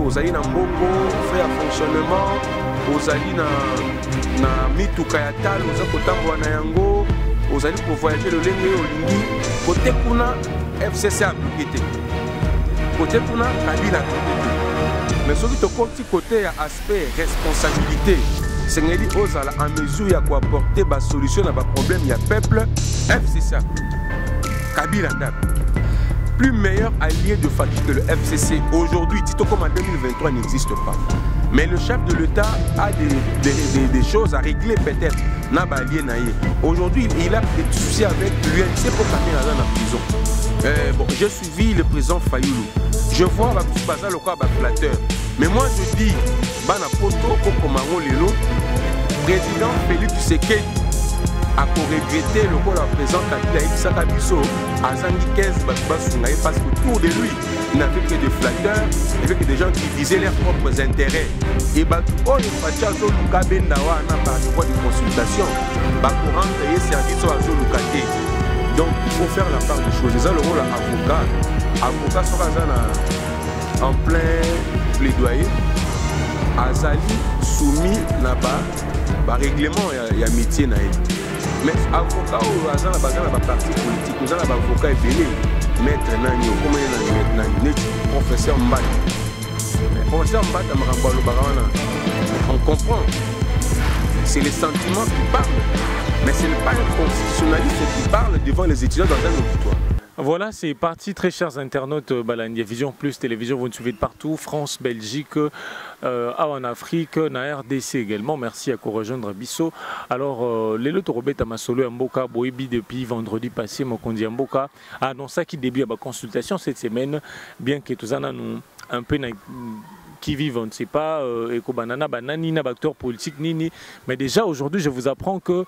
ozali na mbongo frais ya fonctionnement ozali na mituka ya talo oza kotambola na yango ozali kovoyager lolenge olingi kote kuna FCC appliqué te kote kuna Kabila appliqué te mais soki tokoti kote ya aspect responsabilité sengeli ozala en mesure ya koapporter basolution na baproblème ya peuple FCC Kabila ndako plus meilleur allié de Faki que le FCC aujourd'hui, Tito comme en 2023 n'existe pas. Mais le chef de l'État a des choses à régler peut-être. Aujourd'hui, il a des soucis avec l'UNC pour partir dans la prison. Bon, j'ai suivi le président Fayoulou. Je vois le bazar le corps flatteur. Mais moi je dis, Bana Poto, Kokomango Lelo, président Félix Tshisekedi a regretté le rôle à présent Kabila et Sakabiso à Zangi 15 parce qu'autour de lui, il n'avait que des flatteurs, il n'y avait que des gens qui visaient leurs propres intérêts. Et oh, les Fachazo Luka Bendawa n'a pas de voie de consultation, pour rendre les services à Zolukate. Donc il faut faire la part des choses. C'est ça le rôle à avocat. Avocat sera en plein plaidoyer. Azali soumis là-bas, par règlement, il y a métier. Mais avocat ou agent la parti politique, nous avons un avocat ébélé, maître Nani, comment il y a professeur Mbata. Professeur Mbata, on comprend. C'est les sentiments qui parlent, mais ce n'est pas un constitutionnaliste qui parle devant les étudiants dans un auditoire. Voilà, c'est parti, très chers internautes, Balania Vision Plus Télévision, vous nous suivez de partout, France, Belgique, en Afrique, na RDC également, merci à rejoindre Bisso. Alors, Lelo Torobet Amasolo Mboka, Boebi depuis vendredi passé, Mokondi Mboka a annoncé qu'il débute à la consultation cette semaine, bien que tous en nous un peu qui vivent, on ne sait pas, Ekobanana, Banani, acteur politique, Nini. Mais déjà aujourd'hui, je vous apprends que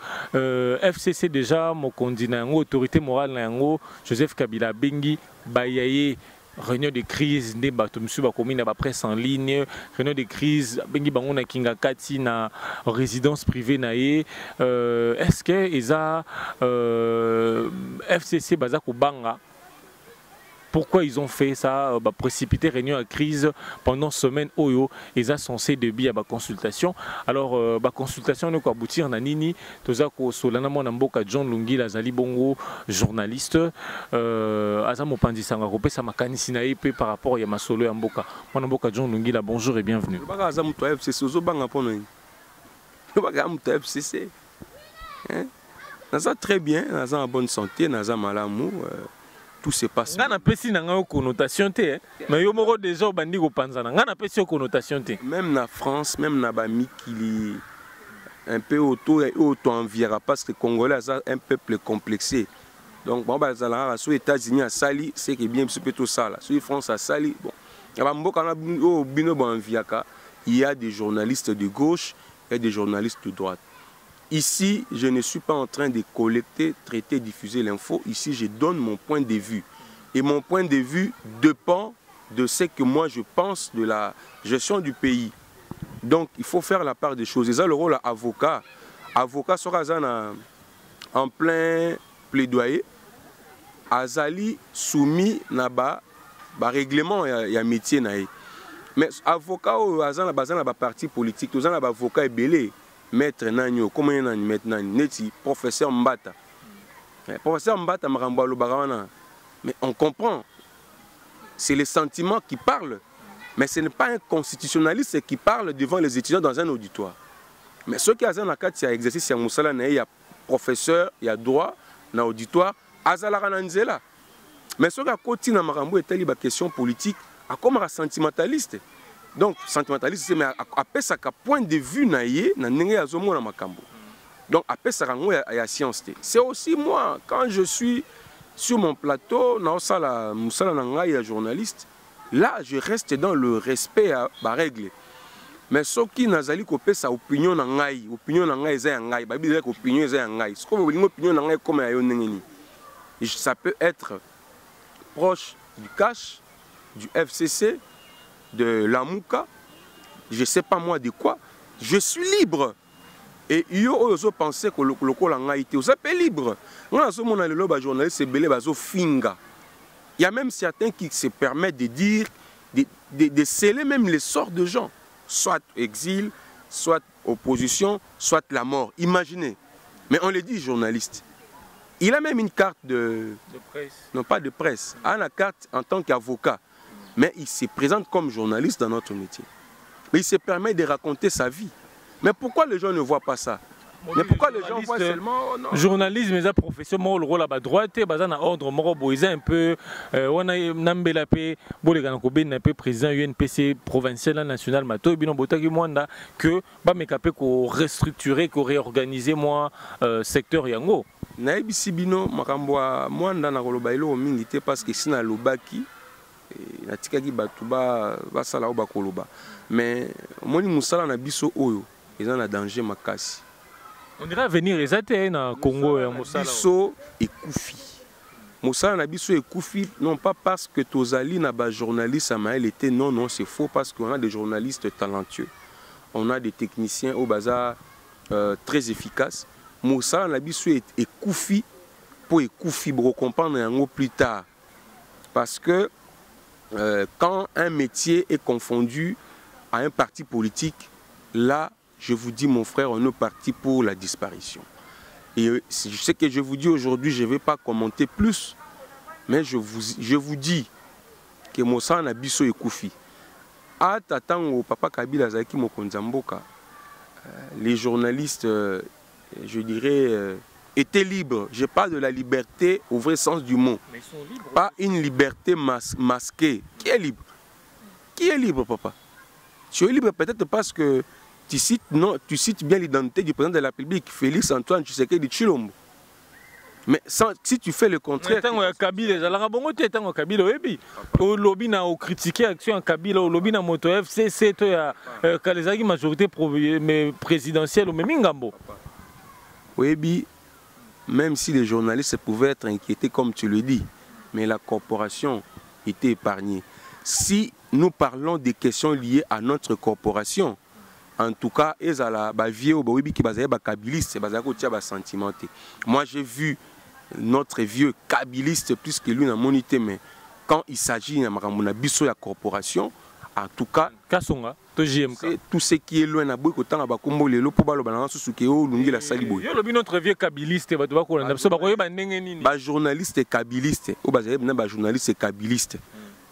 FCC, déjà, Mokondi Nango, autorité morale Nango, Joseph Kabila Bengi, Bayaye, réunion de crise, ne batumsu bakomi na ba presse en ligne, réunion de crise, Bengi bango na Kinga Kati na résidence privée na ye. Est-ce que Eza FCC Bazako Banga? Pourquoi ils ont fait ça, précipiter réunion à crise pendant semaine Oyo, ils ont censé débit à la consultation. Alors, la consultation nous aboutir na nini, tozako solana mona mboka John Lungi la Zali Bongo journaliste, azamo pandi sanga kopé sa makanisi na épée par rapport à Masolo ya mboka. Mona mboka John Lungi la bonjour et bienvenue. Baka azamu to FCC ozo banga pono. Baka amu to FCC. Hein? Naza très bien, naza en bonne santé, naza malamu. Tout se passe. Ngana pesi na ngao connotation te, mais yo moko déjà bandi ko panzana. Ngana pesi connotation te. Même na France, même na bami qui un peu auto enviera parce que Congolais a un peuple complexé. Donc bon bah zala sur États-Unis à Sali, c'est que bien plutôt ça là. Sur France à Sali, bon. Il y a des journalistes de gauche et des journalistes de droite. Ici, je ne suis pas en train de collecter, traiter, diffuser l'info. Ici, je donne mon point de vue. Et mon point de vue dépend de ce que moi je pense de la gestion du pays. Donc, il faut faire la part des choses. Et ça, le rôle d'avocat. Avocat sera en plein plaidoyer. Azali soumis naba règlement il y a métier naï. Mais avocat ou azan la bazan la parti politique, tous en avocat est belé. Maître Nanyo, comment il y a maintenant Neti, professeur Mbata. Professeur Mbata Marambalo Barawana. Mais on comprend. C'est les sentiments qui parlent. Mais ce n'est pas un constitutionnaliste qui parle devant les étudiants dans un auditoire. Mais ceux qui ont un exercice, il y a professeur, il y a droit, dans l'auditoire, Azalarananzela. Mais ceux qui ont côté dans Marambo et telle question politique, à comme un sentimentaliste. Donc, sentimentaliste, c'est après ça, point de vue, donc après ça, il y a la science. C'est aussi moi, quand je suis sur mon plateau, la journaliste, là, je reste dans le respect à la règle. Mais ce qui n'a pas coupé sa opinion, opinion ça peut être proche du cash, du FCC, de l'Amouka, je ne sais pas moi de quoi, je suis libre. Et yo ozo pensé que le col en Haïti, vous êtes libre. Moi, à ce moment-là, le journaliste c'est belé bazo finga. Il y a même certains qui se permettent de dire de sceller même les sorts de gens, soit exil, soit opposition, soit la mort. Imaginez. Mais on le dit journaliste. Il a même une carte de presse. Non, pas de presse. Il a la carte en tant qu'avocat. Mais il se présente comme journaliste dans notre métier. Mais il se permet de raconter sa vie. Mais pourquoi les gens ne voient pas ça? Mais pourquoi les gens voient seulement... Journalisme, c'est profession, le rôle à droite, c'est un ordre, c'est un peu... On a un peu président UNPC provincial, national, que je restructurer, que réorganiser moi secteur yango. Naibisi bino makambwa mwanda na koloba ilo mingi te parce que sina lobaki na tikaki batuba basala oba koloba mais moni musala na biso oyo eza na danger makasi. On dirait venir ezate na Congo ya musala biso ekufi. Musala na biso ekufi non pas parce que tozali na ba journaliste amael était non c'est faux parce qu'on a des journalistes talentueux. On a des techniciens au bazar très efficaces. Moussa Nabiso est écoufi pour écoufi pour comprendre yango plus tard. Parce que quand un métier est confondu à un parti politique, là, je vous dis mon frère, on est parti pour la disparition. Et ce que je vous dis aujourd'hui, je ne vais pas commenter plus, mais je vous dis que Moussa Nabiso est écoufi. À Tatango, Papa Kabila Zaki Mokonzamboka, les journalistes... je dirais, étaient libres. Je parle de la liberté au vrai sens du mot. Mais ils sont libres. Pas une liberté masquée. Qui est libre? Qui est libre, papa? Tu es libre peut-être parce que tu cites bien l'identité du président de la République, Félix Antoine Tshisekedi Tshilombo. Mais si tu fais le contraire... Oui, même si les journalistes pouvaient être inquiétés comme tu le dis, mais la corporation était épargnée. Si nous parlons des questions liées à notre corporation, en tout cas, moi j'ai vu notre vieux kabiliste plus que lui dans monité, mais quand il s'agit de la corporation, en tout cas, tout ce qui est loin na boy kotanga ba kombo lelo po balo bana susu ke o lungi la sali boy. Yo lobi notre vieux kabiliste ba doba ko na biso ba ko yeba ndenge nini. Ba journaliste kabiliste o ba zayeb na ba journaliste kabiliste.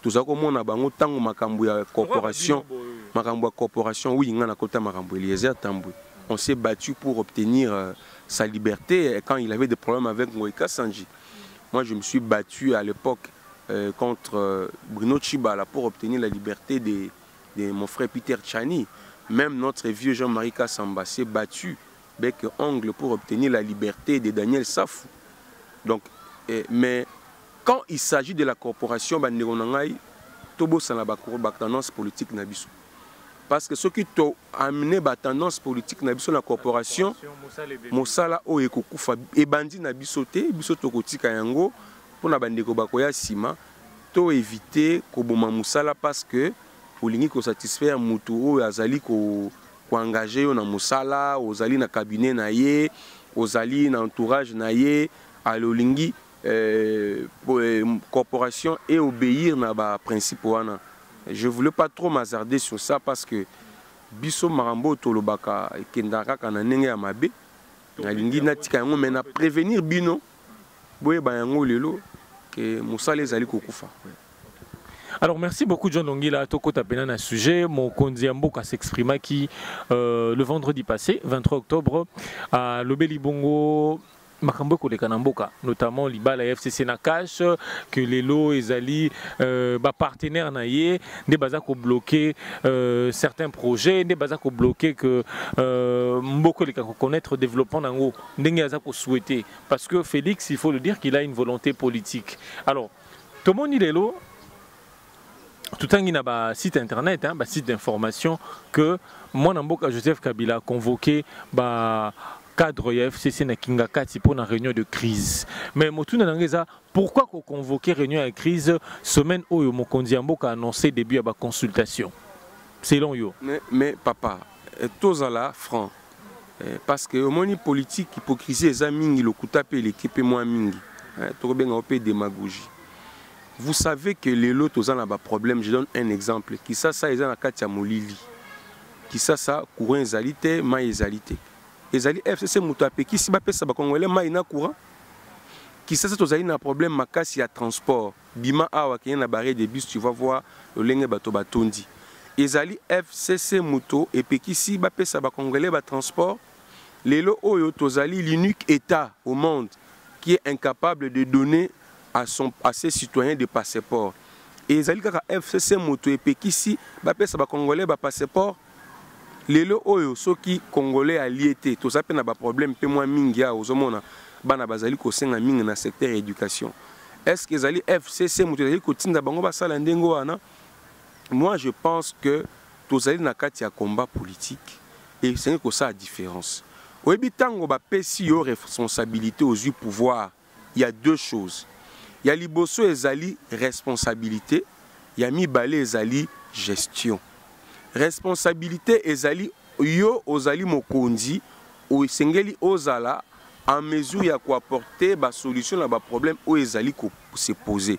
Toza ko mona bango tango makambo ya corporation. Makambo ya corporation oui ngana kota makambo Eliezer Tambwe. On s'est battu pour obtenir sa liberté quand il avait des problèmes avec Moïka Sanji. Moi je me suis battu à l'époque contre Bruno Chibala pour obtenir la liberté de mon frère Peter Tchani. Même notre vieux Jean-Marie Kassamba s'est battu bec ongle pour obtenir la liberté de Daniel Safou. Donc, mais quand il s'agit de la corporation, tendance politique nabiso. Parce que ceux qui t'ont amené la tendance politique nabiso la corporation, Mosala o ekokufa et bandi nabiso te biso tokotika yango pour na bandeko bakoya sima to éviter ko boma Mosala parce que olingi ko satisfaire mutu oyo azali ko engager yo na musala, ozali na cabinet na ye, ozali na entourage na ye, alolingi corporation et obéir na ba principe wana. Je voulais pas trop m'hasarder sur ça parce que biso marambo tolobaka kendaka kana ndenge ya mabe. Alingi na tika yango mais na prévenir bino boye ba yango lelo que musala ezali kokufa. Alors merci beaucoup John Longila Toko Tapena na sujet. Mon Konziamboka s'exprima qui le vendredi passé, 23 octobre, à Lobeli-Bongo, Makamboko de Kanamboka, notamment l'Ibala FCC Nakash, que les lots et Zali, partenaires naïe, des bazako bloqué certains projets, des bazako bloqué que Mboko les connaître développement d'ango, n'engue azako souhaité. Parce que Félix, il faut le dire qu'il a une volonté politique. Alors, tout le monde il est là. Tout le temps, il y a un site internet, un site d'information que moi, Joseph Kabila a convoqué cadre FCC na Kingakati pour une réunion de crise. Mais pourquoi convoquer réunion de crise semaine où Mokondi Amboka a annoncé début à la consultation? Selon yo. Mais papa, tous à la franc. Parce que au moins politique, hypocrisie, les amis, le coup tapé, l'équipe est moins mingi. Tout bien un peu démagogie. Vous savez que les lots ont un problème. Je donne un exemple. Qui ça ils ont la carte molili. Qui ça courant ezalité, ma ezalité. Ezali FCC mutapé qui si ba pesa ba congolais ma ina courant. Qui ça tozali na problème makasi ya transport. Bima awa ki na barrière de bus, tu vas voir le lenge bato batondi. Ezali FCC muto et pe qui si ba pesa ba congolais ba transport. Les lots oyo tozali l'unique état au monde qui est incapable de donner à ses citoyens des passeports. Et les FCC moto et pekisi ba pesa ba congolais ba passeport. Les lots oyo ceux qui congolais alliés tout ça na ba problème pe moins mingi a ozomona bana bazali ko senga mingi na secteur éducation. Est-ce que les FCC moto ezali ko tinda bango ba sala ndengo wana? Moi je pense que tozali na kati ya combat politique et c'est que ça a différence. Au bitango ba pesi yo responsabilité aux yeux pouvoir, il y a deux choses. Il y a liboso ezali responsabilité, il y a mibale ezali gestion. Responsabilité ezali yo ozali mokonzi ou sengeli ozala en mesure ya ko apporter ba solution na ba problème ou ezali ko se poser.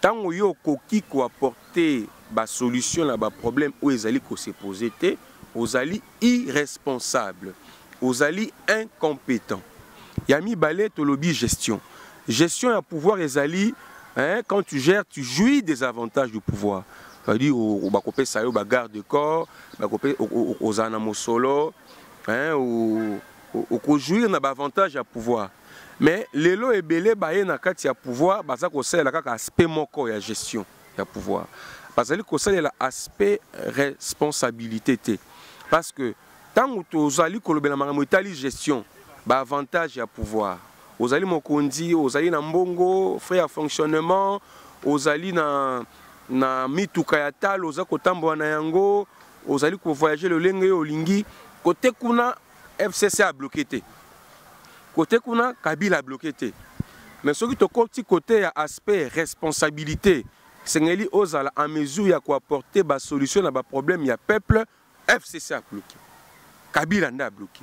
Tango yo koki ko apporter ba solution na ba problème ou ezali ko se poser te, ozali irresponsable, ozali incompétent. Il y a mibale to lobby gestion. Gestion à pouvoir ezali, hein, quand tu gères, tu jouis des avantages du pouvoir. C'est-à-dire au bakopé sayo ba garde de corps, bakopé aux anamo solo, hein, au jouir na ba avantage à pouvoir. Mais les lots et belé baé na kati ya pouvoir, baza ko sala kaka aspect moko ya gestion ya pouvoir. Parce que ko sala la aspect responsabilité te. Parce que tant que ozali ko lobela makambo itali gestion, ba avantage ya pouvoir. Ozali mokondi, ozali na mbongo, frais à fonctionnement, ozali na mituka ya tal, oza kotambo na yango, ozali ko voyager le lenge olingi, côté kuna FCC a bloqué te. Côté kuna Kabila a bloqué te. Mais ce qui te côté côté ya aspect responsabilité, sengeli ozala en mesure ya ko apporter ba solution na ba problème ya peuple, FCC a bloqué. Kabila n'a bloqué.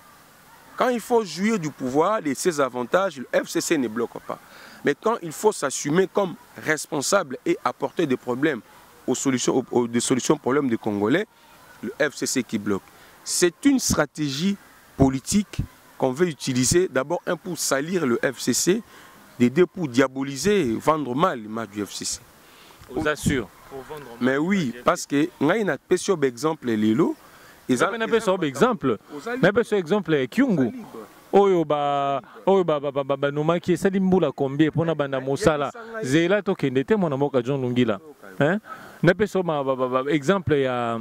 Quand il faut jouir du pouvoir, de ses avantages, le FCC ne bloque pas. Mais quand il faut s'assumer comme responsable et apporter des problèmes aux solutions aux problèmes des Congolais, le FCC qui bloque. C'est une stratégie politique qu'on veut utiliser d'abord pour salir le FCC, deux pour diaboliser et vendre mal l'image du FCC. On vous assure. Mais oui, parce que nous avons un spécial exemple Lilo. Ils ont un peu exemple. Mais peu exemple Kyungu. Oyo ba noma ki salimbula combien pona banda mosala. Zela to kende te mona moka John Lungila. Hein? Na pe so exemple ya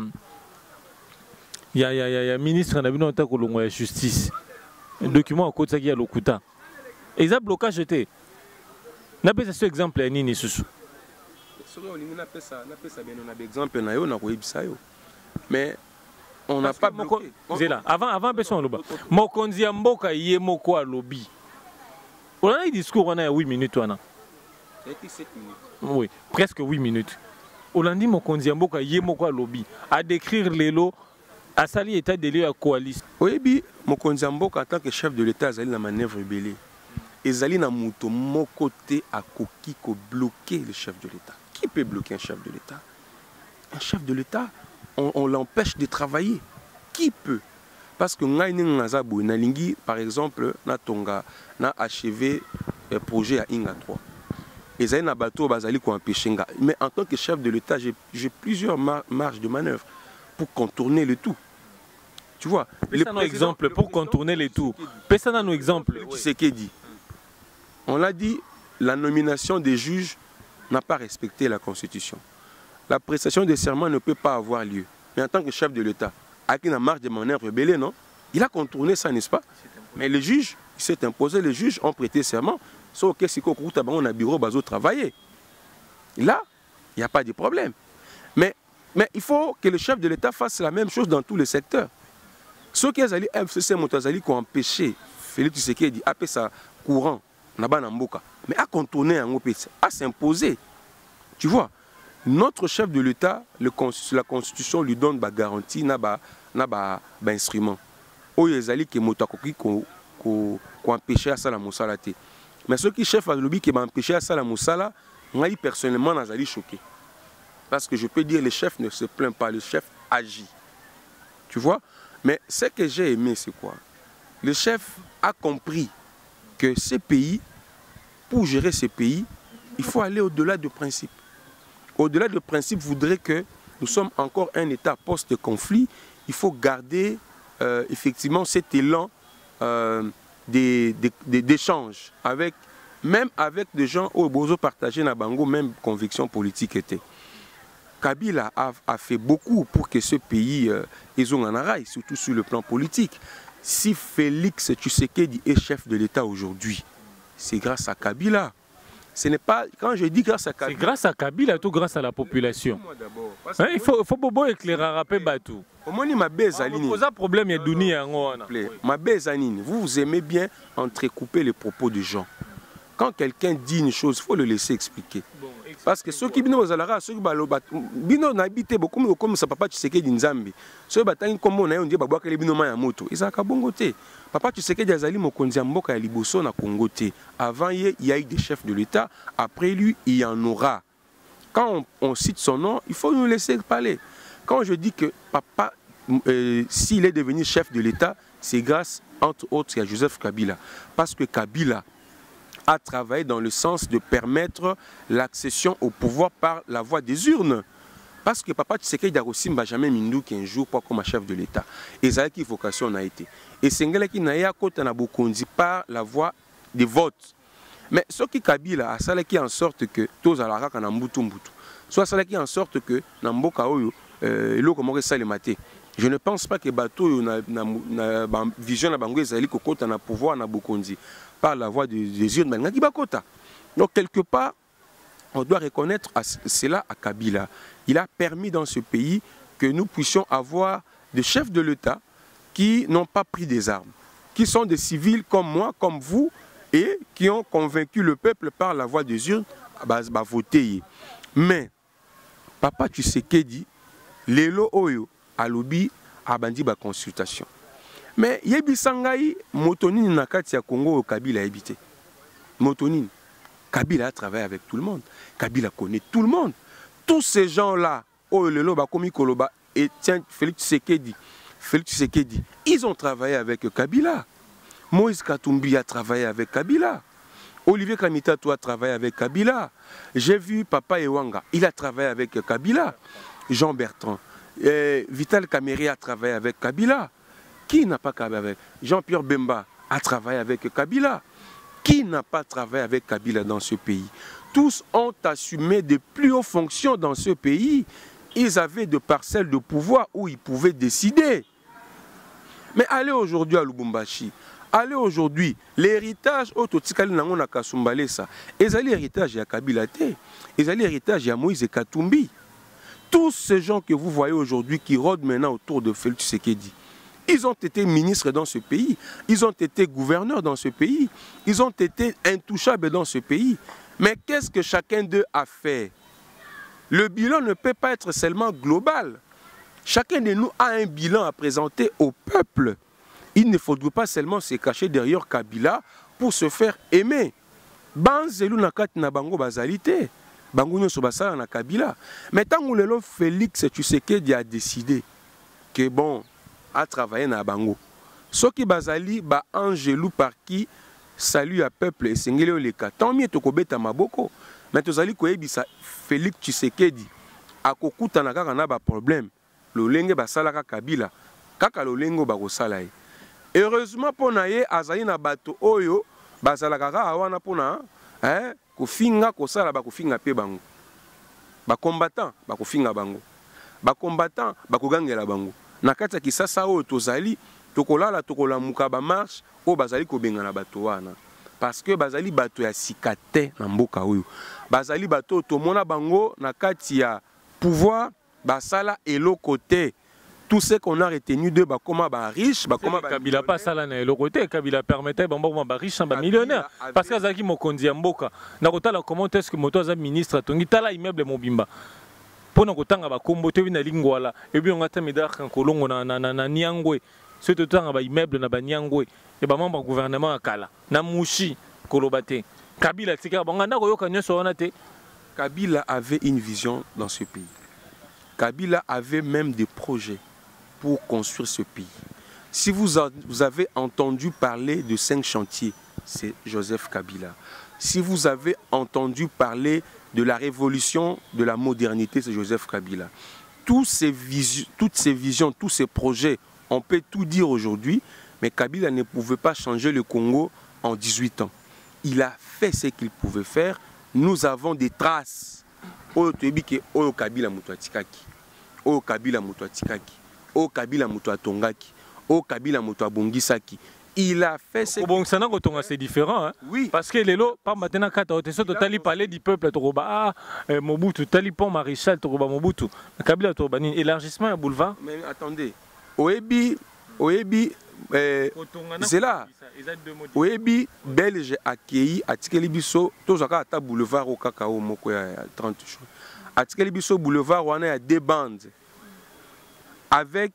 ministre na bino ta kolongo ya justice. Document ko tsaki ya lokuta. Eza blocage te. Na pe so exemple ya nini susu. Soki olingi na pesa bien on a exemple na yo na koyebisa yo. Mais on n'a pas bloqué. Zela, avant personne loba. Mokonzi ya mboka ye moko a lobby. On a un discours on a 8 minutes wana. 7 minutes. Oui, presque 8 minutes. On a dit mokonzi ya mboka ye moko a lobby à décrire les lots à sali état de lieu à coalition. Oui, bi mokonzi ya mboka en tant que chef de l'état azali na manœuvre belé. Ezali na muto moko te a koki ko bloquer le chef de l'état. Qui peut bloquer un chef de l'état? Un chef de l'état, on l'empêche de travailler. Qui peut? Parce que Nalingi, par exemple, n'a achevé un projet à Inga 3. Et ça a bateau bazali ko empêcher. Mais en tant que chef de l'État, j'ai plusieurs marges de manœuvre pour contourner le tout. Tu vois? Un exemple pour contourner le tout. Personne n'a un exemple. C'est qui dit. On l'a dit, la nomination des juges n'a pas respecté la Constitution. La prestation de serment ne peut pas avoir lieu. Mais en tant que chef de l'État, avec une marge de manœuvre rebelle, non? Il a contourné ça, n'est-ce pas? Mais les juges, il s'est imposé, les juges ont prêté serment. Sauf que si on a bureau, bazo travailler. Là, il n'y a pas de problème. Mais il faut que le chef de l'État fasse la même chose dans tous les secteurs. Ceux qui ont FCC Motazali qui ont empêché Félix Tshisekedi à faire ça courant, mais à contourner, à s'imposer. Tu vois? Notre chef de l'État, la Constitution lui donne des garanties, des instruments. Oyezali qui motakoki ko empêcher à ça la musala. Mais ceux qui chef à lobby qui m'a empêché à ça la musala, moi personnellement, nazali choqué. Parce que je peux dire, le chef ne se plaint pas, le chef agit. Tu vois? Mais ce que j'ai aimé, c'est quoi? Le chef a compris que ces pays, pour gérer ces pays, il faut aller au-delà du principe. Au-delà du principe voudrait que nous sommes encore un État post-conflit. Il faut garder effectivement cet élan d'échange, même avec des gens où Bozo partageait na bango, même conviction politique était. Kabila a fait beaucoup pour que ce pays ait un rail, surtout sur le plan politique. Si Félix Tshisekedi est chef de l'État aujourd'hui, c'est grâce à Kabila. Ce n'est pas, quand je dis grâce à Kabila... C'est grâce à Kabila, tout grâce à la population. Hein, il faut beaucoup éclairer à rappeler Batou. Ma bezanine. Vous avez un problème, il y a Douni. Ma bezanine, vous aimez bien entrecouper les propos des gens. Quand quelqu'un dit une chose, il faut le laisser expliquer. Parce que ceux qui viennent aux alara, ceux qui viennent habiter beaucoup comme ça, papa Tshisekedi Nzambi. Ceux qui viennent comme on a dit, bah que les binoma ya moto. Ils ont kabongote. Papa Tshisekedi Azali mokonzi mboka ya liboso na Congote. Avant il y a eu des chefs de l'État. Après lui, il y en aura. Quand on cite son nom, il faut nous laisser parler. Quand je dis que papa, s'il est devenu chef de l'État, c'est grâce entre autres à Joseph Kabila. Parce que Kabila a travaillé dans le sens de permettre l'accession au pouvoir par la voie des urnes. Parce que papa Tshisekedi Darosimba jamais mindou qu'un jour pas comme chef de l'État. Et ça qui vocation a été. Et Sengele qui n'a pas côté na bokondi par la voie des votes. Mais ce qui Kabila a ça qui en sorte que tous à la raka na mbutu mbutu. Soit ça qui en sorte que na mboka oyo lo comment ça le maté. Je ne pense pas que bateau na vision na bango ezali ko kota na pouvoir na bokondi par la voie des urnes. Donc quelque part, on doit reconnaître cela à Kabila. Il a permis dans ce pays que nous puissions avoir des chefs de l'État qui n'ont pas pris des armes, qui sont des civils comme moi, comme vous, et qui ont convaincu le peuple par la voie des urnes à voter. Mais, papa Tshisekedi, lelo oyo alobi abandi ba consultation. Mais yebi sangai motonini na kati ya Congo Kabila a habité. Motonini, Kabila a travaillé avec tout le monde. Kabila connaît tout le monde. Tous ces gens-là, Olelo Bakomi Koloba et Félix Tshisekedi, ils ont travaillé avec Kabila. Moïse Katumbi a travaillé avec Kabila. Olivier Kamitatou a travaillé avec Kabila. J'ai vu Papa Ewanga, il a travaillé avec Kabila. Jean Bertrand, Vital Kamerhe a travaillé avec Kabila. Qui n'a pas travaillé avec Jean-Pierre Bemba a travaillé avec Kabila. Qui n'a pas travaillé avec Kabila dans ce pays? Tous ont assumé de plus hautes fonctions dans ce pays. Ils avaient des parcelles de pouvoir où ils pouvaient décider. Mais allez aujourd'hui à Lubumbashi, allez aujourd'hui, l'héritage autotikali nango na Kasumbalesa, ezali héritage ya Kabila te, ezali héritage ya Moïse Katumbi. Tous ces gens que vous voyez aujourd'hui qui rôdent maintenant autour de Félix Tshisekedi, ils ont été ministres dans ce pays, ils ont été gouverneurs dans ce pays, ils ont été intouchables dans ce pays. Mais qu'est-ce que chacun d'eux a fait? Le bilan ne peut pas être seulement global. Chacun de nous a un bilan à présenter au peuple. Il ne faudrait pas seulement se cacher derrière Kabila pour se faire aimer. Banzelu nakat na bango bazalité, bango nyoso basala na Kabila. Mais tant que le Félix Tshisekedi a décidé que bon, a travaillé na bango. Ce qui bazali ba angelou par qui salut à peuple et sengele oleka. Tant mieux to kobeta maboko. Mais tozali koyebisa Félix Tshisekedi akokuta na kaka na ba problème. Lolenge basalaka Kabila kaka lolengo bakosala ye. Heureusement pour naye azali na bato oyo bazalaka kaka wana pona kofinga kosala bakofinga pe bango. Ba combattant bakofinga bango. Ba combattant bakogangela bango. Na kati ya Kisasa oyo tozali tokolala tokolamuka ba marche o bazali kobenga na bato wana. Parce que bazali bato ya sikate na mboka oyo. Bazali bato tomona bango na kati ya pouvoir basala elo côté. Tout ce qu'on a retenu de bakoma ba riche, bakoma ba Kabila pas sala na elo côté, Kabila permettait bamba ba riche ba millionnaire parce que azaki mokonzi ya mboka. Na kotala comment est-ce que moto aza ministre tongi tala immeuble mobimba. Pona kotanga ba kombo te na lingwala et puis on a tameda kan kolongo na Niangwe. Ce totanga ba immeuble na ba Niangwe et ba membre gouvernement akala. Na mushi kolobate. Kabila tika banga na koyoka nyoso wana te. Kabila avait une vision dans ce pays. Kabila avait même des projets pour construire ce pays. Si vous avez entendu parler de 5 chantiers, c'est Joseph Kabila. Si vous avez entendu parler de la révolution de la modernité, c'est Joseph Kabila. Toutes ces visions, tous ces projets, on peut tout dire aujourd'hui, mais Kabila ne pouvait pas changer le Congo en 18 ans. Il a fait ce qu'il pouvait faire. Nous avons des traces. Oyo Kabila Mutuatikaki, Oyo Kabila Mutuatikaki, Oyo Kabila Mutuatongaki, Oyo Kabila Mutuabongisaki. Il a fait ce bon, c'est différent. Hein? Oui. Parce que les lots, pas maintenant, quand tu as parlé du peuple, Mobutu, tu as pont maréchal, Mobutu, Kabila, élargissement à boulevard. Mais attendez, Oebi, c'est là. Oebi, Belge accueilli à Tikelibiso, tous à boulevard au cacao, moko ya 30 jours. À Tikelibiso boulevard, on a 2 bandes avec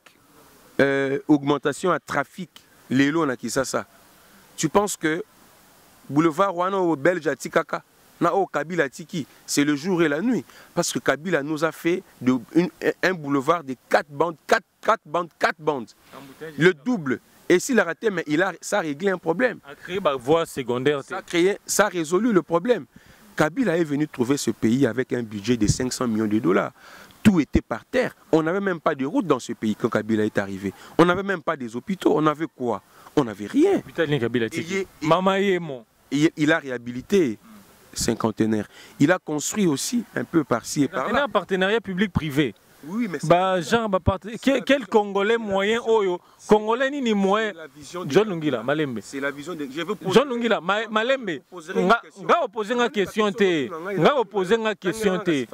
augmentation à trafic. Les lots, on a qui ça. Tu penses que boulevard Wano Belge à Tikaka, na o Kabila Tiki, c'est le jour et la nuit. Parce que Kabila nous a fait un boulevard de 4 bandes. Le double. Et s'il a raté, mais ça a réglé un problème. A créé une voie secondaire. Ça a résolu le problème. Kabila est venu trouver ce pays avec un budget de 500 millions de dollars. Tout était par terre. On n'avait même pas de route dans ce pays quand Kabila est arrivé. On n'avait même pas des hôpitaux. On avait quoi? On n'avait rien. Il a réhabilité cinquantenaire. Il a construit aussi un peu par-ci et par-là. Un partenariat public-privé. Oui, mais quel Congolais moyen Oyo? Congolais ni moyen. John Lungila, Malembe. C'est la vision de. John Lungila, Malembe. Nga opposer une question te. Nga opposer une question te.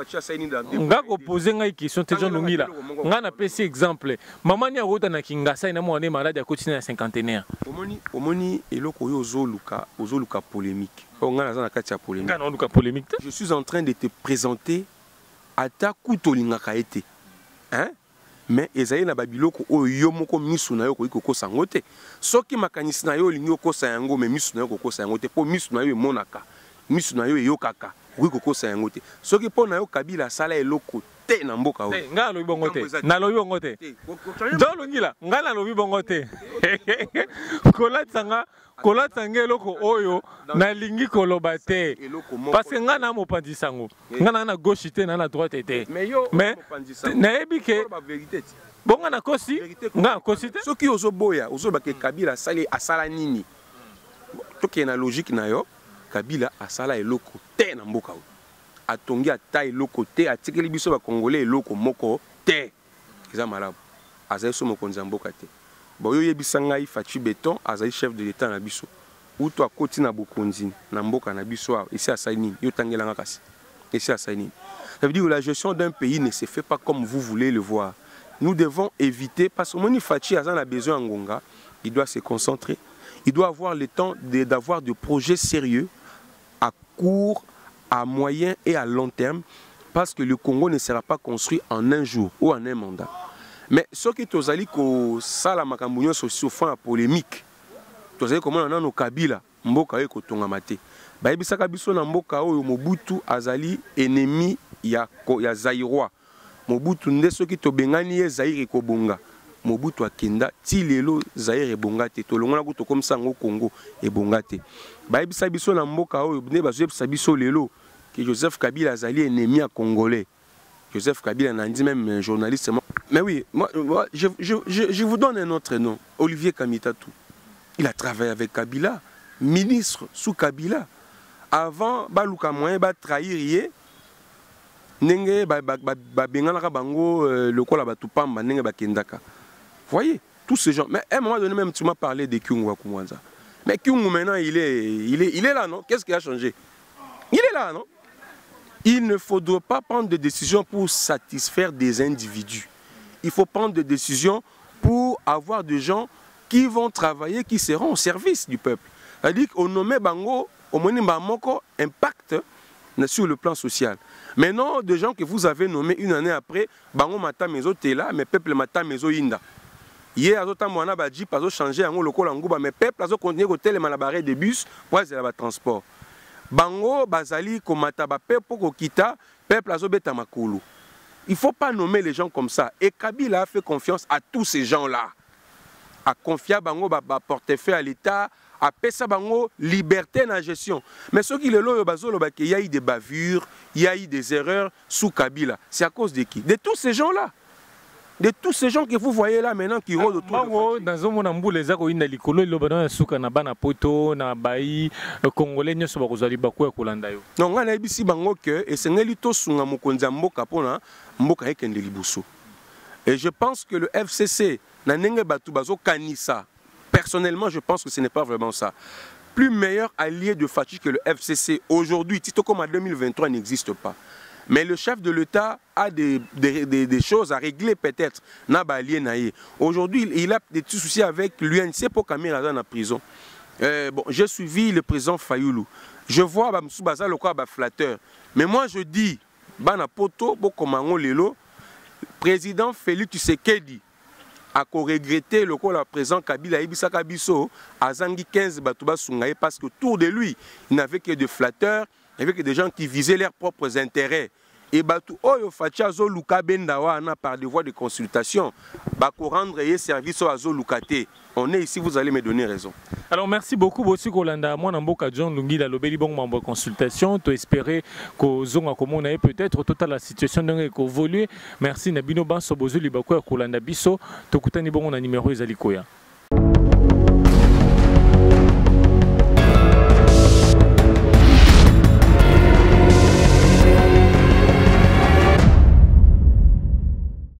Nga opposer une question te John Lungila. Nga na pesi exemple. Maman ya rota na Kinshasa ina mwana malade ya continent cinquantenaire. Omoni eloko yo ozoluka polémique. Nga na za kati ya polémique. Nga na oluka polémique. Je suis en train de te présenter ata kutolingaka ete. Hein? Mais ezali na babiloko oyo yo moko misu na yo ko kokosa yango te. Soki makanisi na yo lingi kokosa yango me misu na yo kokosa yango te po misu na yo emonaka. Misu na yo eyokaka ko kokosa yango te. Soki po na yo Kabila sala eloko te na mboka oyo. Nga lobi bongo te. Na lobi bongo te. John Lungila, nga na lobi bongo te. Kolatanga eloko oyo na lingi koloba te. Parce que nga na mopandisa ngo. Nga na gauche te na droite te. Mais na ebike bonga na kosi nga kosi te. Soki ozoboya ozoba ke Kabila asala nini. Toke na logique na yo Kabila asala eloko te na mboka oyo. Atongi ata eloko te atikeli biso ba Congolais eloko moko te. Eza malabu. Azali so mokonzi mboka te. Boyo yebisa ngai Fachi Beton azali chef de l'état na biso. Ou to akoti na bokonzi na mboka na biso ici à Saini, yo tangelanga kasi. Ici à Saini. Ça veut dire que la gestion d'un pays ne se fait pas comme vous voulez le voir. Nous devons éviter parce que Moni Fachi a besoin en Ngonga, il doit se concentrer. Il doit avoir le temps d'avoir des projets sérieux à court, à moyen et à long terme parce que le Congo ne sera pas construit en un jour ou en un mandat. Mais ce qui est allé ko sala makambo sur fond à polémique. Tozali comment on a no Kabila mboka yo ko tonga mate. Ba yebisaka biso na mboka oyo Mobutu azali ennemi ya Zaïrois. Mobutu nde soki to bengani ye Zaïre ko bonga. Mobutu akenda ti lelo Zaïre bonga te to longona ko to comme ça ngo Congo e bonga te. Ba yebisa biso na mboka oyo ne ba yebisa biso lelo que Joseph Kabila azali ennemi à Congolais. Joseph Kabila n'a dit même journaliste. Mais oui, moi, je vous donne un autre nom. Olivier Kamitatou. Il a travaillé avec Kabila, ministre sous Kabila. Avant, Baluka Moyen va trahir. Nenge bengana bango le kola batupamba nenge bakendaka. Voyez, tous ces gens. Mais à un moment donné même tu m'as parlé de Kyungu Wakumwanza. Mais Kyungu maintenant il est là non? Qu'est-ce qui a changé? Il est là non? Il ne faudrait pas prendre de décisions pour satisfaire des individus. Il faut prendre des décisions pour avoir des gens qui vont travailler, qui seront au service du peuple. C'est-à-dire qu'on nomme Bango, au moins Moko, impact sur le plan social. Mais non, des gens que vous avez nommés une année après, Bango Mata Mezo Tela, mais peuple Mata Mezo Inda. Hier, Azota Mwana Badji, pas changé en locaux en Gouba, mais peuple a continué au tel malabaré des bus pour aller à transport. bango bazali komata ba peuple ko kita peuple azobeta makulu. Il faut pas nommer les gens comme ça. Et Kabila a fait confiance à tous ces gens-là. A confié bango ba portefeuille à l'État, a pesa bango liberté dans la gestion. Mais ceux qui le lo bazolo ba qu'il y a eu des bavures, il y a eu des erreurs sous Kabila. C'est à cause de qui? De tous ces gens-là. De tous ces gens que vous voyez là maintenant qui rôdent autour de dans mon amboule les ago ina likolo ilobana suka na bana poto na bayi congolais nyoso bakozali bakwa kolanda yo. Non ngana ebisi bango que esengeli to sunga mokonza mboka pona mboka ekende libuso. Et je pense que le FCC na nenge batu bazo kanisa. Personnellement, je pense que ce n'est pas vraiment ça. Plus meilleur allié de Fachi que le FCC aujourd'hui, Tito comme en 2023 n'existe pas. Mais le chef de l'État a des choses à régler peut-être. Aujourd'hui, il a des petits soucis avec l'UNC pour Kamira dans la prison. Bon, j'ai suivi le président Fayoulou. Je vois Bamsou Baza le quoi flatteur. Mais moi je dis, Bana Poto, Bokomango Lelo, président Félix Tshisekedi a regretté le quoi la président Kabila Ibisa Kabiso à Zangi 15 Batouba Sungaye parce que autour de lui, il n'avait que des flatteurs. Il n'y avait que des gens qui visaient leurs propres intérêts. Et Batou Oyo Fachazo Luka Bendawana par des voies de consultation, Bako rendre service à Zolukate. On est ici, vous allez me donner raison. Alors merci beaucoup, Bossi Kolanda. Moi, Namboka John Lungi, la Lobeli Bon Mambo Consultation. Tu espérais qu'au Zonga Komon ait peut-être toute la situation d'un évolué. Merci Nabino Banso Bozu Libako Kolanda Bisso. Tokutani Bon, on a numéro Izalikoya.